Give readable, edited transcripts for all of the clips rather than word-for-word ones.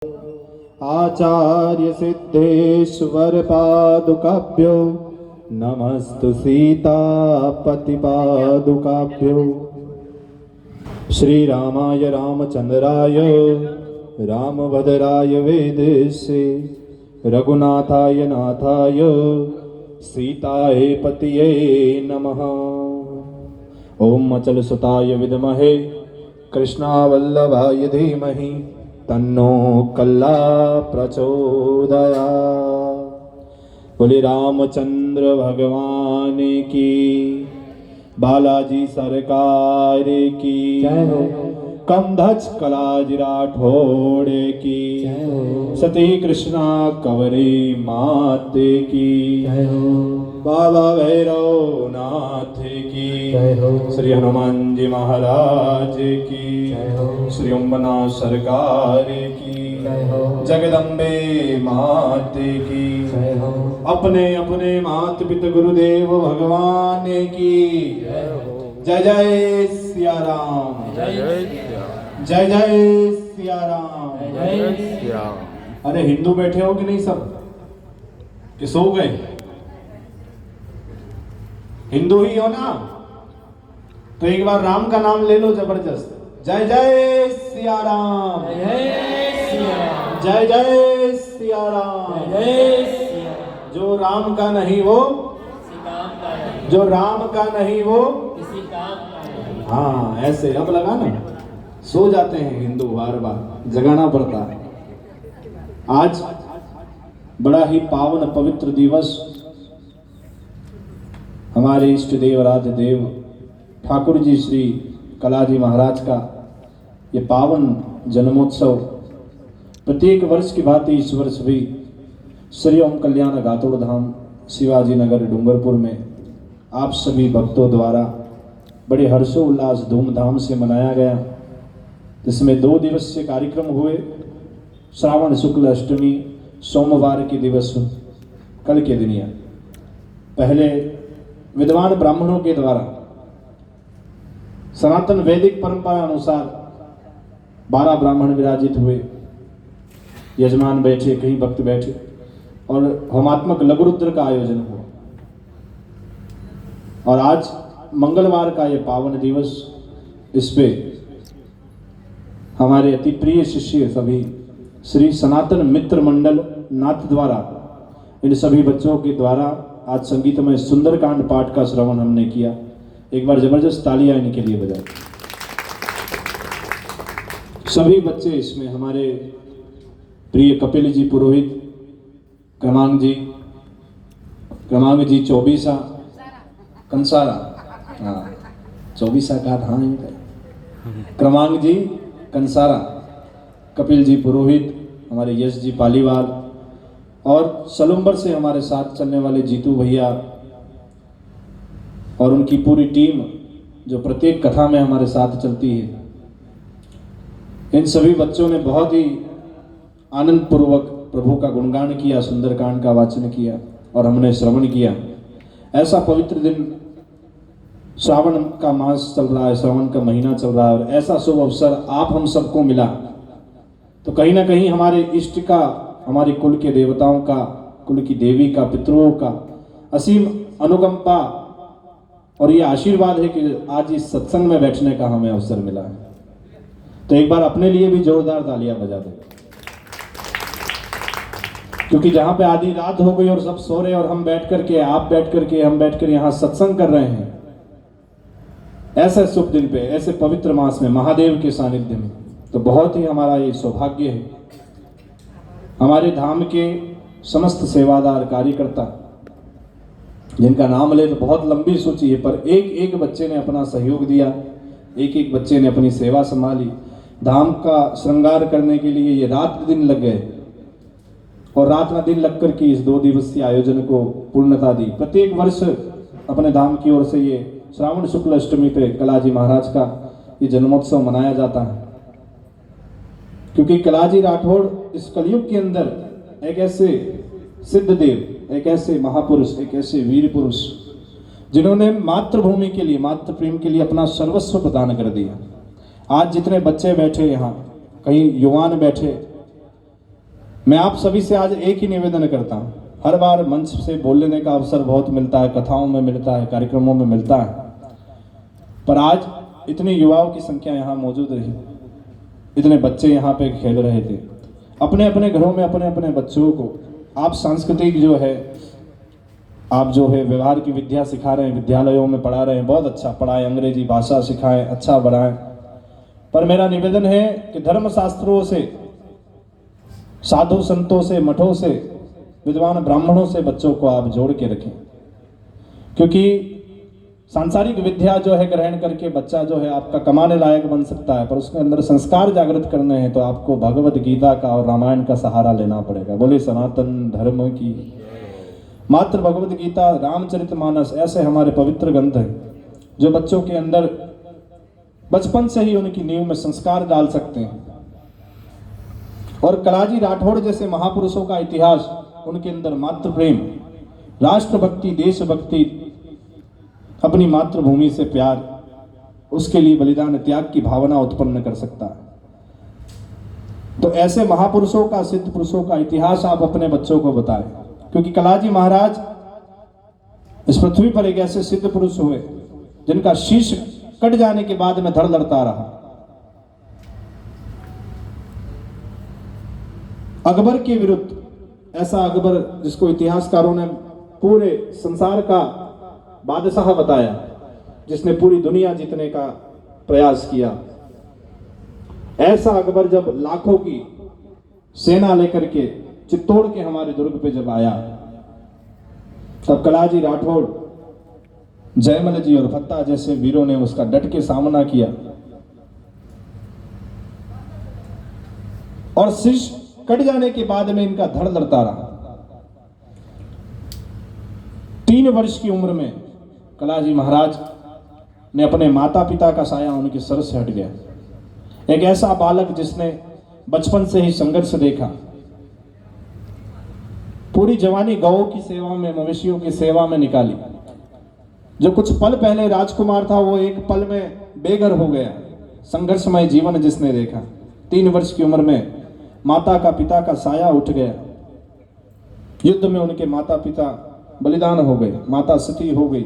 आचार्य सिद्धेश्वर पादुकाभ्यो नमस्तु सीतापति पादुकाभ्यो। श्री रामाय रामचंद्राय रामभद्राय वेदेशे रघुनाथाय नाथाय सीताय पतिये नमः। ओम अचल सुताय विद्महे कृष्णावल्लभाय धीमहि तन्नो कल्ला प्रचोदयात्। बोले रामचंद्र भगवान की, बालाजी सरकार की जय हो। कमधच कलाजी राठौड़ की सती कृष्णा कवरी माते की जय हो। बाबा भैरव नाथ की जय हो। श्री हनुमान जी महाराज की जय हो। श्री उम्बना सरकार की जय हो। जगदम्बे माते की जय हो। अपने अपने मात पिता गुरुदेव भगवान की जय हो। जय जय सिया राम, जय जय जय सिया राम। जय अरे हिंदू बैठे हो कि नहीं सब, कि सो गए? हिंदू ही हो ना, तो एक बार राम का नाम ले लो जबरदस्त। जय जय सिया राम, जय जय सिया राम। जो राम का नहीं वो, जो राम का नहीं वो, हाँ ऐसे अब लगा ना, सो जाते हैं हिंदू, बार बार जगाना पड़ता है। आज बड़ा ही पावन पवित्र दिवस, हमारे इष्ट देव आराध्य देव ठाकुर जी श्री कलाजी महाराज का ये पावन जन्मोत्सव प्रत्येक वर्ष की भांति इस वर्ष भी श्री ओम कल्याण गातोड़ धाम शिवाजी नगर डूंगरपुर में आप सभी भक्तों द्वारा बड़े हर्षोल्लास धूमधाम से मनाया गया, जिसमें 2 दिवसीय कार्यक्रम हुए। श्रावण शुक्ल अष्टमी सोमवार के दिवस कल के दिन, पहले विद्वान ब्राह्मणों के द्वारा सनातन वैदिक परंपरा अनुसार 12 ब्राह्मण विराजित हुए, यजमान बैठे, कई भक्त बैठे और होमात्मक लघुरुद्र का आयोजन हुआ। और आज मंगलवार का ये पावन दिवस, इस पे हमारे अति प्रिय शिष्य सभी श्री सनातन मित्र मंडल नाथ द्वारा इन सभी बच्चों के द्वारा आज संगीतमय सुंदरकांड पाठ का श्रवण हमने किया। एक बार जबरदस्त तालियां इनके लिए बजाएं। सभी बच्चे इसमें हमारे प्रिय कपिल जी पुरोहित, क्रमांग जी चौबीसा कंसारा, हाँ चौबीसा का था, क्रमांग जी कंसारा, कपिल जी पुरोहित, हमारे यश जी पालीवाल और सलुम्बर से हमारे साथ चलने वाले जीतू भैया और उनकी पूरी टीम जो प्रत्येक कथा में हमारे साथ चलती है। इन सभी बच्चों ने बहुत ही आनंद पूर्वक प्रभु का गुणगान किया, सुंदरकांड का वाचन किया और हमने श्रवण किया। ऐसा पवित्र दिन, श्रावण का मास चल रहा है, श्रावण का महीना चल रहा है और ऐसा शुभ अवसर आप हम सबको मिला, तो कहीं ना कहीं हमारे इष्ट का, हमारे कुल के देवताओं का, कुल की देवी का, पितरों का असीम अनुकंपा और ये आशीर्वाद है कि आज इस सत्संग में बैठने का हमें अवसर मिला है। तो एक बार अपने लिए भी जोरदार तालियां बजा दो, क्योंकि जहां पे आधी रात हो गई और सब सो रहे और हम बैठ करके, आप बैठ करके, हम बैठ कर यहाँ सत्संग कर रहे हैं, ऐसे शुभ दिन पे, ऐसे पवित्र मास में, महादेव के सानिध्य में, तो बहुत ही हमारा ये सौभाग्य है। हमारे धाम के समस्त सेवादार कार्यकर्ता, जिनका नाम ले तो बहुत लंबी सूची है, पर एक एक बच्चे ने अपना सहयोग दिया, एक एक बच्चे ने अपनी सेवा संभाली। धाम का श्रृंगार करने के लिए ये रात दिन लग गए और रात न दिन लगकर के इस 2 दिवसीय आयोजन को पूर्णता दी। प्रत्येक वर्ष अपने धाम की ओर से ये श्रावण शुक्ल अष्टमी पे कलाजी महाराज का ये जन्मोत्सव मनाया जाता है, क्योंकि कलाजी राठौड़ इस कलयुग के अंदर एक ऐसे सिद्ध देव, एक ऐसे महापुरुष, एक ऐसे वीर पुरुष जिन्होंने मातृभूमि के लिए, मातृ प्रेम के लिए अपना सर्वस्व प्रदान कर दिया। आज जितने बच्चे बैठे यहाँ, कई युवान बैठे, मैं आप सभी से आज एक ही निवेदन करता हूँ। हर बार मंच से बोलने का अवसर बहुत मिलता है, कथाओं में मिलता है, कार्यक्रमों में मिलता है, पर आज इतने युवाओं की संख्या यहाँ मौजूद रही, इतने बच्चे यहाँ पे खेल रहे थे, अपने अपने घरों में अपने अपने बच्चों को आप सांस्कृतिक जो है, आप जो है व्यवहार की विद्या सिखा रहे हैं, विद्यालयों में पढ़ा रहे हैं, बहुत अच्छा पढ़ाएं, अंग्रेजी भाषा सिखाएं, अच्छा बढ़ाएं। पर मेरा निवेदन है कि धर्म शास्त्रों से, साधु संतों से, मठों से, विद्वान ब्राह्मणों से बच्चों को आप जोड़ के रखें, क्योंकि सांसारिक विद्या जो है ग्रहण करके बच्चा जो है आपका कमाने लायक बन सकता है, पर उसके अंदर संस्कार जागृत करने हैं तो आपको भगवत गीता का और रामायण का सहारा लेना पड़ेगा। बोले सनातन धर्म की। मात्र भगवत गीता, रामचरितमानस ऐसे हमारे पवित्र ग्रंथ हैं जो बच्चों के अंदर बचपन से ही उनकी नींव में संस्कार डाल सकते हैं। और कलाजी राठौड़ जैसे महापुरुषों का इतिहास उनके अंदर मातृ प्रेम, राष्ट्रभक्ति, देशभक्ति, अपनी मातृभूमि से प्यार, उसके लिए बलिदान त्याग की भावना उत्पन्न कर सकता है। तो ऐसे महापुरुषों का, सिद्ध पुरुषों का इतिहास आप अपने बच्चों को बताएं, क्योंकि कलाजी महाराज इस पृथ्वी पर एक ऐसे सिद्ध पुरुष हुए जिनका शीश कट जाने के बाद में धड़ लड़ता रहा। अकबर के विरुद्ध, ऐसा अकबर जिसको इतिहासकारों ने पूरे संसार का बादशाह बताया, जिसने पूरी दुनिया जीतने का प्रयास किया, ऐसा अकबर जब लाखों की सेना लेकर के चित्तौड़ के हमारे दुर्ग पे जब आया, तब कलाजी राठौड़, जयमल जी और फत्ता जैसे वीरों ने उसका डट के सामना किया और शीश कट जाने के बाद में इनका धड़ लड़ता रहा। 3 वर्ष की उम्र में कलाजी महाराज ने अपने माता पिता का साया उनके सर से हट गया। एक ऐसा बालक जिसने बचपन से ही संघर्ष देखा, पूरी जवानी गौओं की सेवा में, मवेशियों की सेवा में निकाली। जो कुछ पल पहले राजकुमार था वो एक पल में बेघर हो गया। संघर्षमय जीवन जिसने देखा, 3 वर्ष की उम्र में माता का, पिता का साया उठ गया। युद्ध में उनके माता पिता बलिदान हो गए, माता सती हो गई,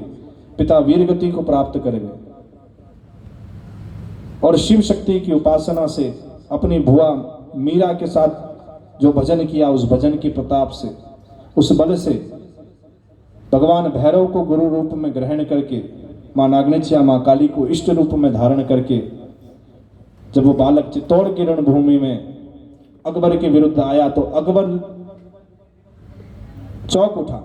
पिता वीरगति को प्राप्त कर गए। और शिव शक्ति की उपासना से, अपनी बुआ मीरा के साथ जो भजन किया, उस भजन की प्रताप से, उस बल से भगवान भैरव को गुरु रूप में ग्रहण करके, मां नागनेच्या, मां काली को इष्ट रूप में धारण करके, जब वो बालक चित्तौड़ की रणभूमि में अकबर के विरुद्ध आया तो अकबर चौंक उठा।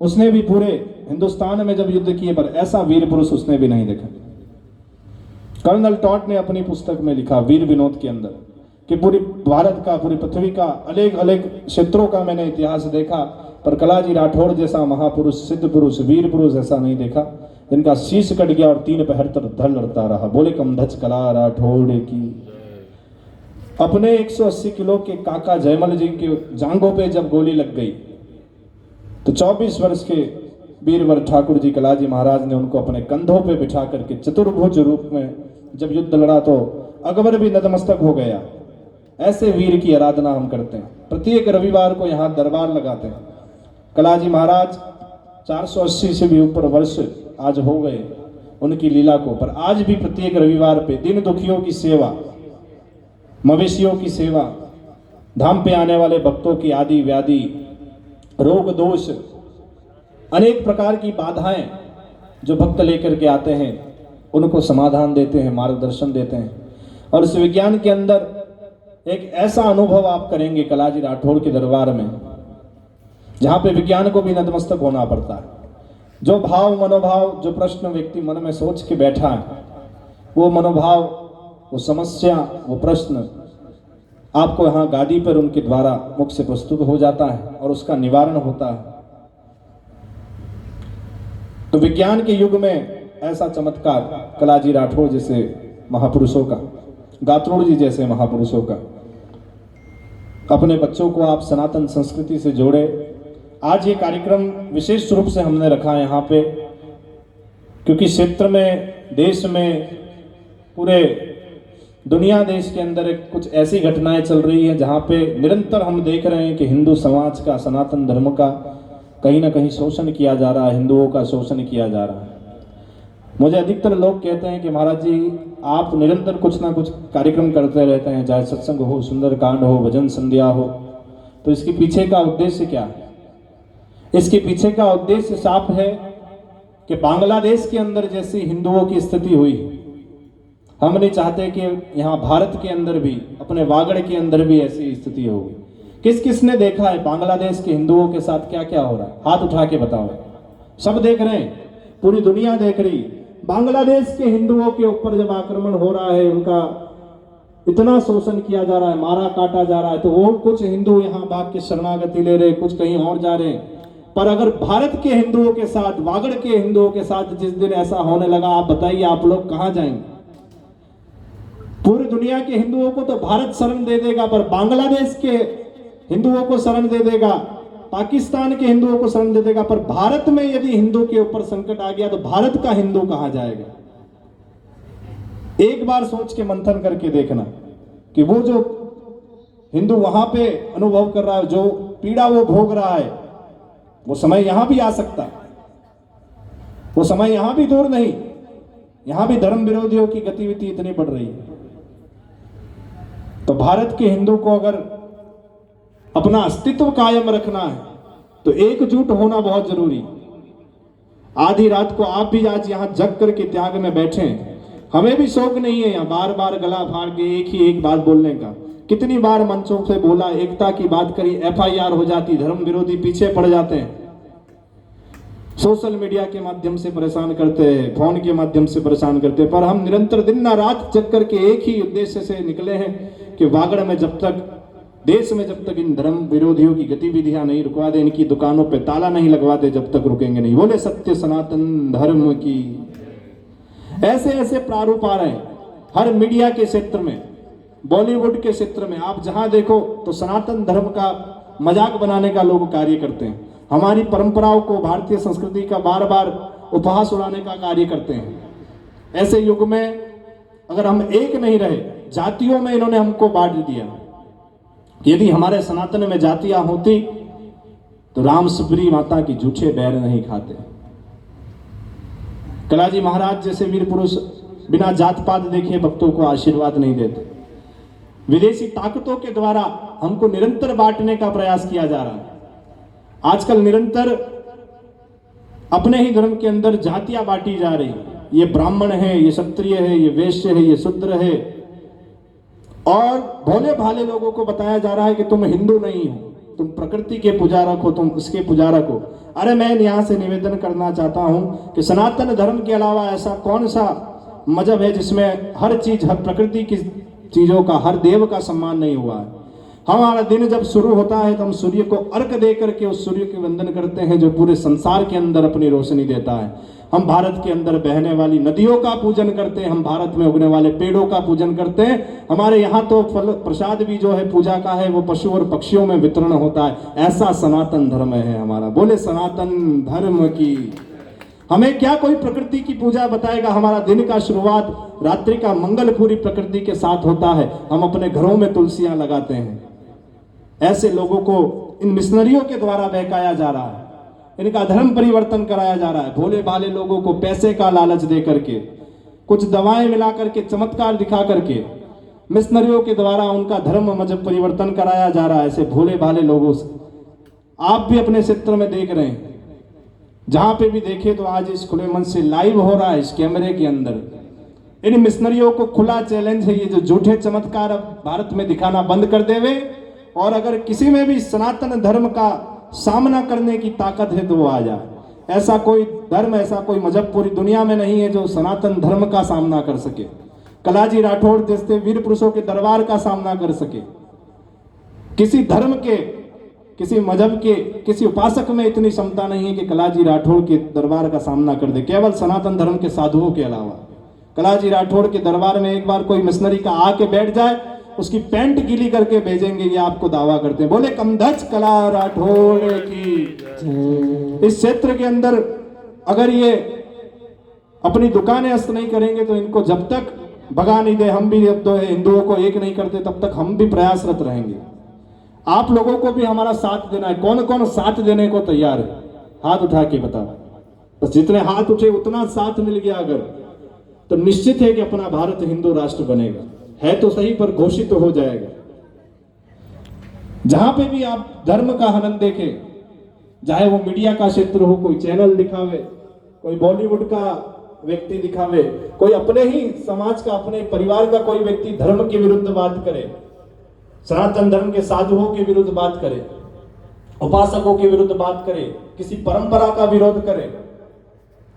उसने भी पूरे हिंदुस्तान में जब युद्ध किए, पर ऐसा वीर पुरुष उसने भी नहीं देखा। कर्नल टॉट ने अपनी पुस्तक में लिखा, वीर विनोद के अंदर, कि पूरी भारत का, पूरी पृथ्वी का अलग अलग क्षेत्रों का मैंने इतिहास देखा, पर कलाजी राठौड़ जैसा महापुरुष, सिद्ध पुरुष, वीर पुरुष ऐसा नहीं देखा, जिनका शीश कट गया और 3 पहर तक धड़ लड़ता रहा। बोले कमधच कला राठौड़ की। अपने 180 किलो के काका जयमल जी के जांघों पे जब गोली लग गई तो 24 वर्ष के वीरवर ठाकुर जी कलाजी महाराज ने उनको अपने कंधों पे बिठा करके चतुर्भुज रूप में जब युद्ध लड़ा तो अकबर भी नतमस्तक हो गया। ऐसे वीर की आराधना हम करते हैं। प्रत्येक रविवार को यहाँ दरबार लगाते हैं। कलाजी महाराज 480 से भी ऊपर वर्ष आज हो गए उनकी लीला को, पर आज भी प्रत्येक रविवार पे दीन दुखियों की सेवा, मवेशियों की सेवा, धाम पे आने वाले भक्तों की आदि व्याधि, रोग दोष, अनेक प्रकार की बाधाएं जो भक्त लेकर के आते हैं उनको समाधान देते हैं, मार्गदर्शन देते हैं। और इस विज्ञान के अंदर एक ऐसा अनुभव आप करेंगे कलाजी राठौड़ के दरबार में, जहां पे विज्ञान को भी नतमस्तक होना पड़ता है। जो भाव, मनोभाव, जो प्रश्न व्यक्ति मन में सोच के बैठा है, वो मनोभाव, वो समस्या, वो प्रश्न आपको यहाँ गादी पर उनके द्वारा मुख से प्रस्तुत हो जाता है और उसका निवारण होता है। तो विज्ञान के युग में ऐसा चमत्कार कलाजी राठौड़ जैसे महापुरुषों का, गात्रोड़ जी जैसे महापुरुषों का, अपने बच्चों को आप सनातन संस्कृति से जोड़े। आज ये कार्यक्रम विशेष रूप से हमने रखा है यहाँ पे, क्योंकि क्षेत्र में, देश में, पूरे दुनिया देश के अंदर कुछ ऐसी घटनाएं चल रही हैं जहां पे निरंतर हम देख रहे हैं कि हिंदू समाज का, सनातन धर्म का कहीं ना कहीं शोषण किया जा रहा है, हिंदुओं का शोषण किया जा रहा है। मुझे अधिकतर लोग कहते हैं कि महाराज जी आप निरंतर कुछ ना कुछ कार्यक्रम करते रहते हैं, चाहे सत्संग हो, सुंदरकांड हो, भजन संध्या हो, तो इसके पीछे का उद्देश्य क्या है? इसके पीछे का उद्देश्य साफ है कि बांग्लादेश के अंदर जैसी हिंदुओं की स्थिति हुई, हम नहीं चाहते कि यहाँ भारत के अंदर भी, अपने वागड़ के अंदर भी ऐसी स्थिति होगी। किस किसने देखा है बांग्लादेश के हिंदुओं के साथ क्या क्या हो रहा है? हाथ उठा के बताओ। सब देख रहे हैं, पूरी दुनिया देख रही। बांग्लादेश के हिंदुओं के ऊपर जब आक्रमण हो रहा है, उनका इतना शोषण किया जा रहा है, मारा काटा जा रहा है, तो वो कुछ हिंदू यहाँ भाग के शरणागति ले रहे, कुछ कहीं और जा रहे हैं। पर अगर भारत के हिंदुओं के साथ, वागड़ के हिंदुओं के साथ जिस दिन ऐसा होने लगा, आप बताइए आप लोग कहां जाएंगे? पूरी दुनिया के हिंदुओं को तो भारत शरण दे देगा, पर बांग्लादेश के हिंदुओं को शरण दे देगा, पाकिस्तान के हिंदुओं को शरण दे देगा, पर भारत में यदि हिंदू के ऊपर संकट आ गया तो भारत का हिंदू कहां जाएगा? एक बार सोच के मंथन करके देखना कि वो जो हिंदू वहां पे अनुभव कर रहा है, जो पीड़ा वो भोग रहा है, वो समय यहां भी आ सकता है, वो समय यहां भी दूर नहीं। यहां भी धर्म विरोधियों की गतिविधि इतनी बढ़ रही है। तो भारत के हिंदू को अगर अपना अस्तित्व कायम रखना है तो एकजुट होना बहुत जरूरी। आधी रात को आप भी आज यहां जग करके त्याग में बैठे हैं, हमें भी शौक नहीं है यहां बार बार गला फाड़ के एक ही एक बात बोलने का। कितनी बार मंचों से बोला, एकता की बात करी, FIR हो जाती, धर्म विरोधी पीछे पड़ जाते हैं, सोशल मीडिया के माध्यम से परेशान करते हैं, फोन के माध्यम से परेशान करते हैं। पर हम निरंतर दिन ना रात जग करके एक ही उद्देश्य से निकले हैं कि वागड़ में जब तक, देश में जब तक इन धर्म विरोधियों की गतिविधियां नहीं रुकवा दे, इनकी दुकानों पे ताला नहीं लगवा दे, जब तक रुकेंगे नहीं। बोले सत्य सनातन धर्म की। ऐसे ऐसे प्रारूप आ रहे हैं हर मीडिया के क्षेत्र में, बॉलीवुड के क्षेत्र में, आप जहां देखो तो सनातन धर्म का मजाक बनाने का लोग कार्य करते हैं, हमारी परंपराओं को, भारतीय संस्कृति का बार बार उपहास उड़ाने का कार्य करते हैं। ऐसे युग में अगर हम एक नहीं रहे, जातियों में इन्होंने हमको बांट दिया। यदि हमारे सनातन में जातियां होती तो राम सुब्री माता की झूठे बैर नहीं खाते। कलाजी महाराज जैसे वीर पुरुष बिना जात पात देखे भक्तों को आशीर्वाद नहीं देते। विदेशी ताकतों के द्वारा हमको निरंतर बांटने का प्रयास किया जा रहा है। आजकल निरंतर अपने ही धर्म के अंदर जातियां बांटी जा रही है। ये ब्राह्मण है, ये क्षत्रिय है, ये वैश्य है, ये शूद्र है, और भोले भाले लोगों को बताया जा रहा है कि तुम हिंदू नहीं हो, तुम प्रकृति के पुजारक हो, तुम उसके पुजारक हो। अरे मैं यहां से निवेदन करना चाहता हूं कि सनातन धर्म के अलावा ऐसा कौन सा मजहब है जिसमें हर चीज, हर प्रकृति की चीजों का, हर देव का सम्मान नहीं हुआ है? हमारा दिन जब शुरू होता है तो हम सूर्य को अर्घ दे करके उस सूर्य के वंदन करते हैं जो पूरे संसार के अंदर अपनी रोशनी देता है। हम भारत के अंदर बहने वाली नदियों का पूजन करते हैं, हम भारत में उगने वाले पेड़ों का पूजन करते हैं। हमारे यहाँ तो फल प्रसाद भी जो है पूजा का है वो पशु और पक्षियों में वितरण होता है। ऐसा सनातन धर्म है हमारा। बोले सनातन धर्म की। हमें क्या कोई प्रकृति की पूजा बताएगा? हमारा दिन का शुरुआत, रात्रि का मंगल पूरी प्रकृति के साथ होता है। हम अपने घरों में तुलसियां लगाते हैं। ऐसे लोगों को इन मिशनरियों के द्वारा बहकाया जा रहा है, इनका धर्म परिवर्तन कराया जा रहा है। भोले भाले लोगों को पैसे का लालच दे करके, कुछ दवाएं मिला करके, चमत्कार दिखा करके मिशनरियों के द्वारा उनका धर्म मजहब परिवर्तन कराया जा रहा है। ऐसे भोले भाले लोगों से आप भी अपने क्षेत्र में देख रहे हैं, जहां पे भी देखे तो आज इस खुले मंच से लाइव हो रहा है, इस कैमरे के अंदर। इन मिशनरियों को खुला चैलेंज है, ये जो झूठे चमत्कार अब भारत में दिखाना बंद कर देवे, और अगर किसी में भी सनातन धर्म का सामना करने की ताकत है तो वो आ जाए। ऐसा कोई धर्म, ऐसा कोई मजहब पूरी दुनिया में नहीं है जो सनातन धर्म का सामना कर सके, कलाजी राठौड़ जैसे वीर पुरुषों के दरबार का सामना कर सके। किसी धर्म के, किसी मजहब के, किसी उपासक में इतनी क्षमता नहीं है कि कलाजी राठौड़ के दरबार का सामना कर दे, केवल सनातन धर्म के साधुओं के अलावा। कलाजी राठौड़ के दरबार में एक बार कोई मिशनरी का आके बैठ जाए, उसकी पैंट गीली करके भेजेंगे, ये आपको दावा करते हैं। बोले कमधच कला राठौड़ की। इस क्षेत्र के अंदर अगर ये अपनी दुकानें अस्त नहीं करेंगे तो इनको जब तक भगा नहीं दे, हम भी अब तो हिंदुओं को एक नहीं करते तब तक हम भी प्रयासरत रहेंगे। आप लोगों को भी हमारा साथ देना है। कौन कौन साथ देने को तैयार है? हाथ उठा के बता। बस जितने हाथ उठे उतना साथ मिल गया अगर, तो निश्चित है कि अपना भारत हिंदू राष्ट्र बनेगा। है तो सही पर घोषित तो हो जाएगा। जहां पे भी आप धर्म का हनन देखें, चाहे वो मीडिया का क्षेत्र हो, कोई चैनल दिखावे, कोई बॉलीवुड का व्यक्ति दिखावे, कोई अपने ही समाज का, अपने परिवार का कोई व्यक्ति धर्म के विरुद्ध बात करे, सनातन धर्म के साधुओं के विरुद्ध बात करे, उपासकों के विरुद्ध बात करे, किसी परंपरा का विरोध करे,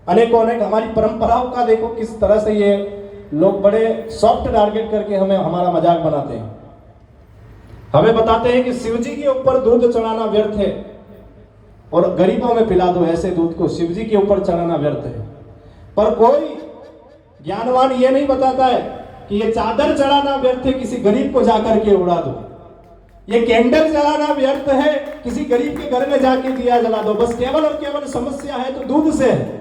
अनेकों अनेक हमारी परंपराओं का देखो किस तरह से ये लोग बड़े सॉफ्ट टारगेट करके हमें हमारा मजाक बनाते हैं। हमें बताते हैं कि शिव जी के ऊपर दूध चढ़ाना व्यर्थ है और गरीबों में पिला दो ऐसे दूध को, शिव जी के ऊपर चढ़ाना व्यर्थ है। पर कोई ज्ञानवान ये नहीं बताता है कि ये चादर चढ़ाना व्यर्थ है, किसी गरीब को जाकर के उड़ा दो। ये कैंडल जलाना व्यर्थ है, किसी गरीब के घर में जाके दिया जला दो। बस केवल और केवल समस्या है तो दूध से है।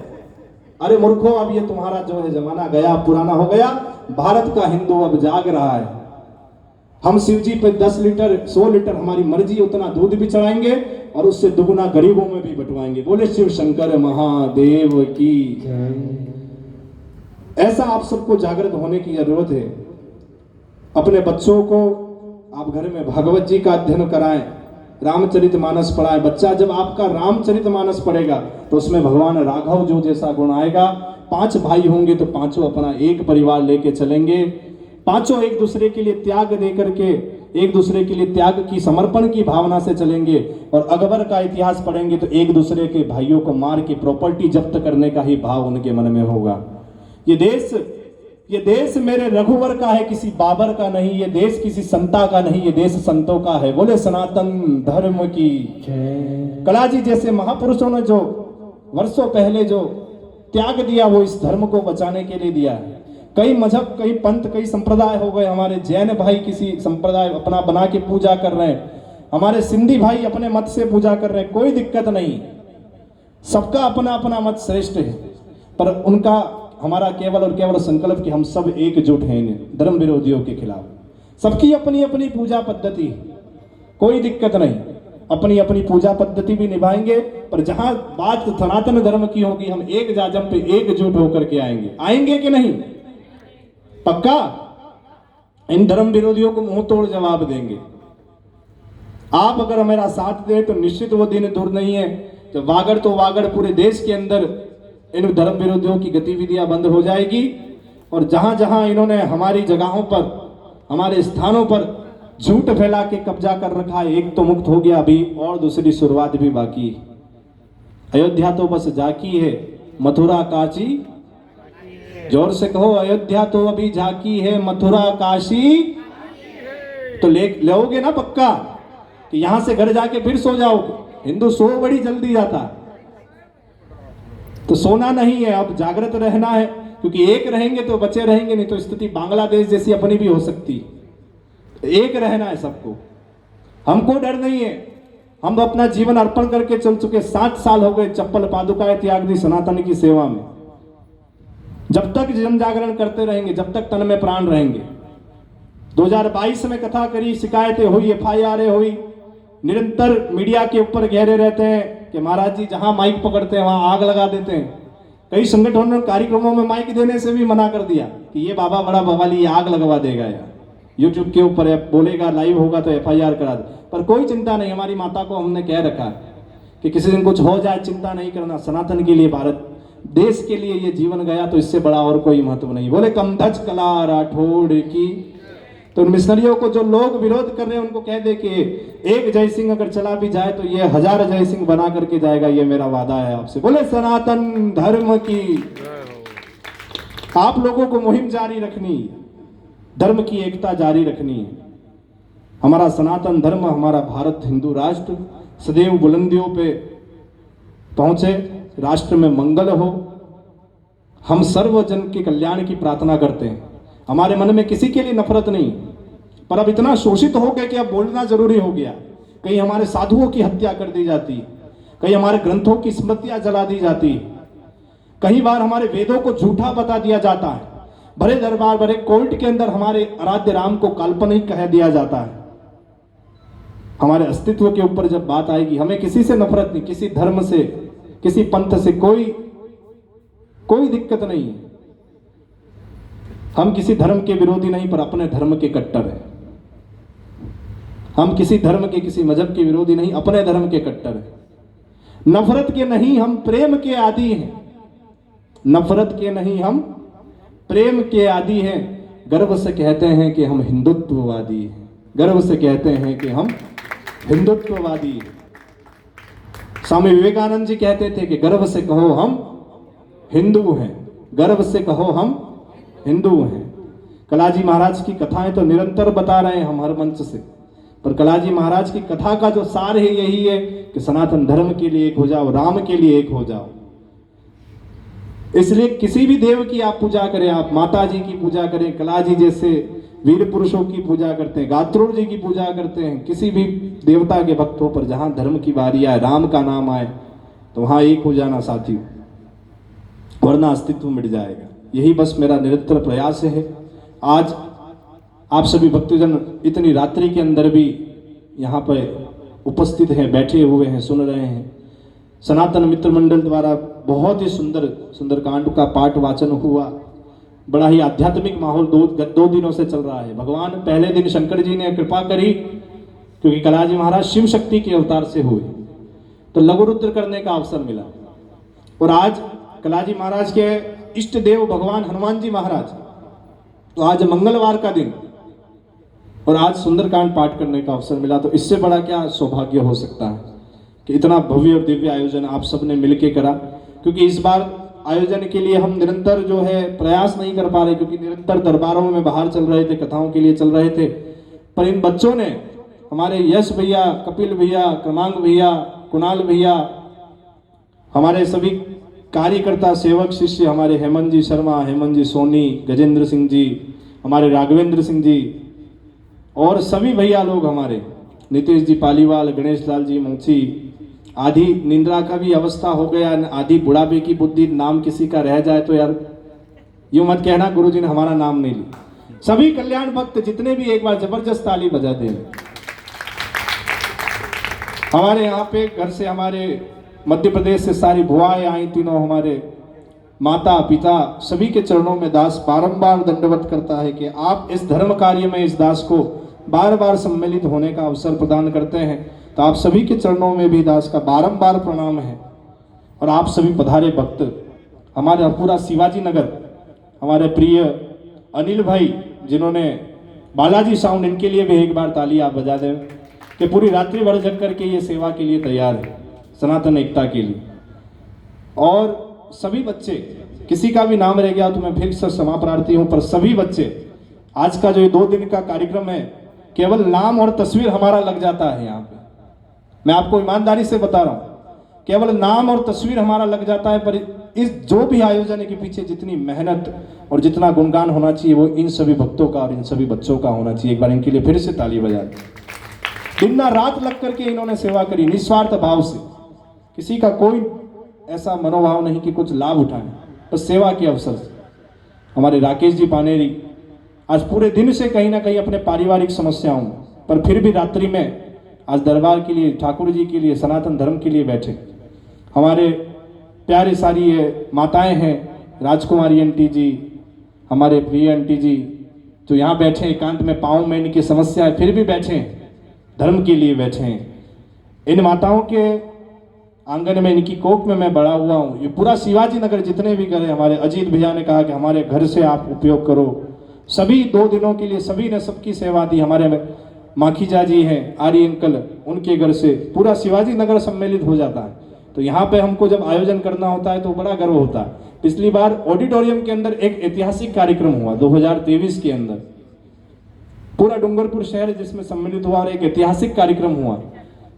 अरे मूर्खों, अब ये तुम्हारा जो है जमाना गया, पुराना हो गया। भारत का हिंदू अब जाग रहा है। हम शिव जी पे 10 लीटर 100 लीटर हमारी मर्जी उतना दूध भी चढ़ाएंगे और उससे दुगुना गरीबों में भी बंटवाएंगे। बोले शिव शंकर महादेव की। ऐसा आप सबको जागृत होने की जरूरत है। अपने बच्चों को आप घर में भगवत जी का अध्ययन कराएं, रामचरितमानस पढ़ाएं। बच्चा जब आपका रामचरितमानस पढ़ेगा तो उसमें भगवान राघव जो जैसा गुण आएगा। 5 भाई होंगे तो पांचों अपना एक परिवार लेके चलेंगे। पांचों एक दूसरे के लिए त्याग दे करके, एक दूसरे के लिए त्याग की समर्पण की भावना से चलेंगे। और अकबर का इतिहास पढ़ेंगे तो एक दूसरे के भाइयों को मार के प्रॉपर्टी जब्त करने का ही भाव उनके मन में होगा। ये देश मेरे रघुवर का है, किसी बाबर का नहीं। ये देश किसी संता का नहीं, ये देश संतों का है। बोले सनातन धर्म की। कलाजी जैसे महापुरुषों ने जो वर्षों पहले जो त्याग दिया वो इस धर्म को बचाने के लिए दिया है। कई मजहब, कई पंथ, कई संप्रदाय हो गए। हमारे जैन भाई किसी संप्रदाय अपना बना के पूजा कर रहे हैं, हमारे सिंधी भाई अपने मत से पूजा कर रहे हैं, कोई दिक्कत नहीं। सबका अपना अपना मत श्रेष्ठ है, पर उनका हमारा केवल और केवल संकल्प कि हम सब एकजुट हैं इन धर्म विरोधियों के खिलाफ। सबकी अपनी अपनी पूजा पद्धति, कोई दिक्कत नहीं, अपनी अपनी पूजा पद्धति भी निभाएंगे। पर जहां बात सनातन धर्म की होगी, हम एक जाजम पे एकजुट होकर के आएंगे कि नहीं? पक्का? इन धर्म विरोधियों को मुंह तोड़ जवाब देंगे। आप अगर मेरा साथ दें तो निश्चित वो दिन दूर नहीं है जब वागड़ तो वागड़ पूरे देश के अंदर इन धर्म विरोधियों की गतिविधियां बंद हो जाएगी। और जहां जहां इन्होंने हमारी जगहों पर, हमारे स्थानों पर झूठ फैला के कब्जा कर रखा है, एक तो मुक्त हो गया, अभी और दूसरी शुरुआत भी बाकी है। अयोध्या तो बस जाकी है, मथुरा काशी। जोर से कहो, अयोध्या तो अभी झाकी है, मथुरा काशी तो लोगे ना पक्का कि यहां से घर जाके फिर सो जाओगे? हिंदू सो बड़ी जल्दी जाता है, तो सोना नहीं है, अब जागृत रहना है। क्योंकि एक रहेंगे तो बचे रहेंगे, नहीं तो स्थिति बांग्लादेश जैसी अपनी भी हो सकती। एक रहना है सबको, हमको डर नहीं है। हम अपना जीवन अर्पण करके चल चुके, 60 साल हो गए चप्पल पादुकाएं त्याग दी सनातन की सेवा में। जब तक जन जागरण करते रहेंगे, जब तक तन में प्राण रहेंगे। 2022 में कथा करी, शिकायतें हुई, FIR हुई, निरंतर मीडिया के ऊपर घेरे रहते हैं कि महाराज जी जहां माइक पकड़ते हैं वहां आग लगा देते हैं। कई संगठनों ने कार्यक्रमों में माइक देने से भी मना कर दिया कि ये बाबा बड़ा बवाली आग लगवा देगा, यार यूट्यूब के ऊपर बोलेगा, लाइव होगा तो FIR करा दे। पर कोई चिंता नहीं, हमारी माता को हमने कह रखा कि किसी दिन कुछ हो जाए चिंता नहीं करना, सनातन के लिए, भारत देश के लिए ये जीवन गया तो इससे बड़ा और कोई महत्व नहीं। बोले कमधज कला राठौड़ की। तो मिशनरियों को जो लोग विरोध कर रहे हैं उनको कह दे कि एक जय सिंह अगर चला भी जाए तो ये 1000 जय सिंह बना करके जाएगा, ये मेरा वादा है आपसे। बोले सनातन धर्म की। आप लोगों को मुहिम जारी रखनी, धर्म की एकता जारी रखनी है। हमारा सनातन धर्म, हमारा भारत हिंदू राष्ट्र सदैव बुलंदियों पे पहुंचे, राष्ट्र में मंगल हो। हम सर्व जन के कल्याण की प्रार्थना करते हैं। हमारे मन में किसी के लिए नफरत नहीं, पर अब इतना शोषित हो गए कि अब बोलना जरूरी हो गया। कहीं हमारे साधुओं की हत्या कर दी जाती, कहीं हमारे ग्रंथों की स्मृतियां जला दी जाती, कई बार हमारे वेदों को झूठा बता दिया जाता है, भरे दरबार भरे कोर्ट के अंदर हमारे आराध्य राम को काल्पनिक कह दिया जाता है। हमारे अस्तित्व के ऊपर जब बात आएगी, हमें किसी से नफरत नहीं, किसी धर्म से, किसी पंथ से कोई दिक्कत नहीं है। हम किसी धर्म के विरोधी नहीं, पर अपने धर्म के कट्टर हैं। हम किसी धर्म के, किसी मजहब के विरोधी नहीं, अपने धर्म के कट्टर हैं। नफरत के नहीं, हम प्रेम के आदी हैं। नफरत के नहीं, हम प्रेम के आदी हैं। गर्व से कहते हैं कि हम हिंदुत्ववादी हैं। गर्व से कहते हैं कि हम हिंदुत्ववादी हैं। स्वामी विवेकानंद जी कहते थे कि गर्व से कहो हम हिंदू हैं, गर्व से कहो हम हिंदू हैं। कलाजी महाराज की कथाएं तो निरंतर बता रहे हैं हम हर मंच से, पर कलाजी महाराज की कथा का जो सार है यही है कि सनातन धर्म के लिए एक हो जाओ, राम के लिए एक हो जाओ। इसलिए किसी भी देव की आप पूजा करें, आप माता जी की पूजा करें, कलाजी जैसे वीर पुरुषों की पूजा करते हैं, गात्रोड़ जी की पूजा करते हैं, किसी भी देवता के भक्त हो, पर जहां धर्म की बारी आए, राम का नाम आए, तो वहां एक हो जाना साथियों, वरना अस्तित्व मिट जाएगा। यही बस मेरा निरंतर प्रयास है। आज आप सभी भक्तजन इतनी रात्रि के अंदर भी यहाँ पर उपस्थित हैं, बैठे हुए हैं, सुन रहे हैं। सनातन मित्र मंडल द्वारा बहुत ही सुंदर सुंदरकांड का पाठ वाचन हुआ। बड़ा ही आध्यात्मिक माहौल दो दिनों से चल रहा है। भगवान पहले दिन शंकर जी ने कृपा करी, क्योंकि कलाजी महाराज शिव शक्ति के अवतार से हुए, तो लघु रुद्र करने का अवसर मिला। और आज कलाजी महाराज के इष्ट देव भगवान हनुमान जी महाराज, तो आज मंगलवार का दिन और आज सुंदरकांड पाठ करने का अवसर मिला। तो इससे बड़ा क्या सौभाग्य हो सकता है कि इतना भव्य और दिव्य आयोजन आप सबने मिलकर करा। क्योंकि इस बार आयोजन के लिए हम निरंतर जो है प्रयास नहीं कर पा रहे, क्योंकि निरंतर दरबारों में बाहर चल रहे थे, कथाओं के लिए चल रहे थे। पर इन बच्चों ने, हमारे यश भैया, कपिल भैया, क्रमांक भैया, कुणाल भैया, हमारे सभी कार्यकर्ता, सेवक, शिष्य, हमारे हेमंत जी शर्मा, हेमंत जी सोनी, गजेंद्र सिंह जी, हमारे राघवेंद्र सिंह जी और सभी भैया लोग, हमारे नीतीश जी पालीवाल, गणेश लाल जी मुंशी, आधी निंद्रा का भी अवस्था हो गया, आधी बुढ़ापे की बुद्धि, नाम किसी का रह जाए तो यार यूं मत कहना गुरुजी ने हमारा नाम नहीं लिया। सभी कल्याण भक्त जितने भी एक बार जबरदस्त ताली बजा दें। हमारे यहाँ पे घर से, हमारे मध्य प्रदेश से सारी भुआएं आई, तीनों हमारे माता पिता, सभी के चरणों में दास बारंबार दंडवत करता है कि आप इस धर्म कार्य में इस दास को बार बार सम्मिलित होने का अवसर प्रदान करते हैं। तो आप सभी के चरणों में भी दास का बारंबार प्रणाम है। और आप सभी पधारे भक्त, हमारा पूरा शिवाजी नगर, हमारे प्रिय अनिल भाई जिन्होंने बालाजी साउंड, इनके लिए भी एक बार ताली आप बजा दें कि पूरी रात्रि भर जग करके ये सेवा के लिए तैयार है, सनातन एकता के लिए। और सभी बच्चे, किसी का भी नाम रह गया तो मैं फिर से क्षमा प्रार्थी हूँ, पर सभी बच्चे, आज का जो ये 2 दिन का कार्यक्रम है, केवल नाम और तस्वीर हमारा लग जाता है यहाँ पे। मैं आपको ईमानदारी से बता रहा हूँ, केवल नाम और तस्वीर हमारा लग जाता है, पर इस जो भी आयोजन के पीछे जितनी मेहनत और जितना गुणगान होना चाहिए, वो इन सभी भक्तों का और इन सभी बच्चों का होना चाहिए। एक बार इनके लिए फिर से ताली बजा दें। दिन रात लग करके इन्होंने सेवा करी, निस्वार्थ भाव से। किसी का कोई ऐसा मनोभाव नहीं कि कुछ लाभ उठाएं, बस सेवा के अवसर से। हमारे राकेश जी पानेरी आज पूरे दिन से कहीं ना कहीं अपने पारिवारिक समस्याओं, पर फिर भी रात्रि में आज दरबार के लिए, ठाकुर जी के लिए, सनातन धर्म के लिए बैठे। हमारे प्यारी सारी माताएं हैं, राजकुमारी आंटी जी, हमारे प्रिय आंटी जी, जो यहाँ बैठे एकांत में, पाँव में इनकी समस्या है, फिर भी बैठे हैं, धर्म के लिए बैठे हैं। इन माताओं के आंगन में, इनकी कोख में मैं बड़ा हुआ हूँ। ये पूरा शिवाजी नगर जितने भी घर हैं, हमारे अजीत भैया ने कहा कि हमारे घर से आप उपयोग करो। सभी 2 दिनों के लिए सभी ने सबकी सेवा दी। हमारे माखीजा जी हैं, आर्य अंकल, उनके घर से पूरा शिवाजी नगर सम्मिलित हो जाता है। तो यहाँ पे हमको जब आयोजन करना होता है तो बड़ा गर्व होता है। पिछली बार ऑडिटोरियम के अंदर एक ऐतिहासिक कार्यक्रम हुआ 2023 के अंदर, पूरा डूंगरपुर शहर जिसमें सम्मिलित हुआ और एक ऐतिहासिक कार्यक्रम हुआ।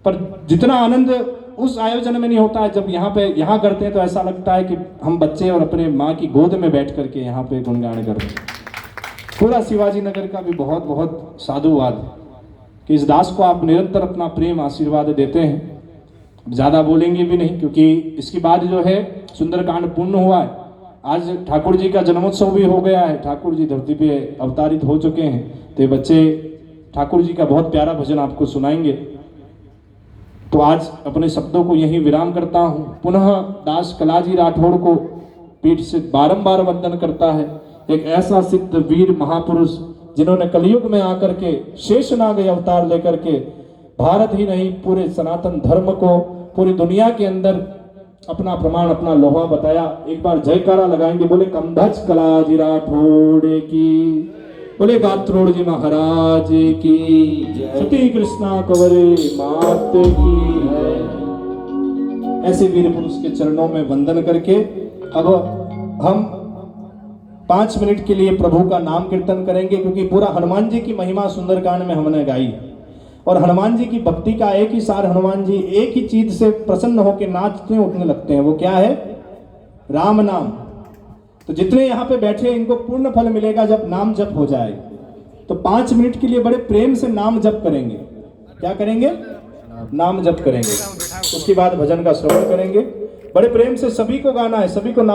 पर जितना आनंद उस आयोजन में नहीं होता है, जब यहाँ करते हैं तो ऐसा लगता है कि हम बच्चे और अपने माँ की गोद में बैठ करके यहाँ पे गुणगान करते हैं। पूरा शिवाजी नगर का भी बहुत बहुत साधुवाद कि इस दास को आप निरंतर अपना प्रेम आशीर्वाद देते हैं। ज़्यादा बोलेंगे भी नहीं, क्योंकि इसके बाद जो है सुंदरकांड पूर्ण हुआ है। आज ठाकुर जी का जन्मोत्सव भी हो गया है, ठाकुर जी धरती पे अवतारित हो चुके हैं। तो ये बच्चे ठाकुर जी का बहुत प्यारा भजन आपको सुनाएंगे। तो आज अपने शब्दों को यहीं विराम करता हूँ। पुनः दास कलाजी राठौड़ को पीठ से बारंबार वंदन करता है। एक ऐसा सिद्ध वीर महापुरुष जिन्होंने कलयुग में आकर के शेषनाग अवतार लेकर के भारत ही नहीं पूरे सनातन धर्म को पूरी दुनिया के अंदर अपना प्रमाण अपना लोहा बताया। एक बार जयकारा लगाएंगे, बोले कमधज कलाजी राठौड़ की, बोले गात्रोड़ जी महाराज की, सती कृष्णा कवरे मात की है। ऐसे वीर पुरुष के चरणों में वंदन करके अब हम 5 मिनट के लिए प्रभु का नाम कीर्तन करेंगे, क्योंकि पूरा हनुमान जी की महिमा सुंदरकांड में हमने गाई और हनुमान जी की भक्ति का एक ही सार, हनुमान जी एक ही चीज से प्रसन्न होकर नाचते उठने लगते हैं। वो क्या है? राम नाम। तो जितने यहाँ पे बैठे हैं इनको पूर्ण फल मिलेगा जब नाम जप हो जाए। तो 5 मिनट के लिए बड़े प्रेम से नाम जप करेंगे। क्या करेंगे? नाम जप करेंगे। उसके बाद भजन का श्रवण करेंगे। बड़े प्रेम से सभी को गाना है, सभी को नाम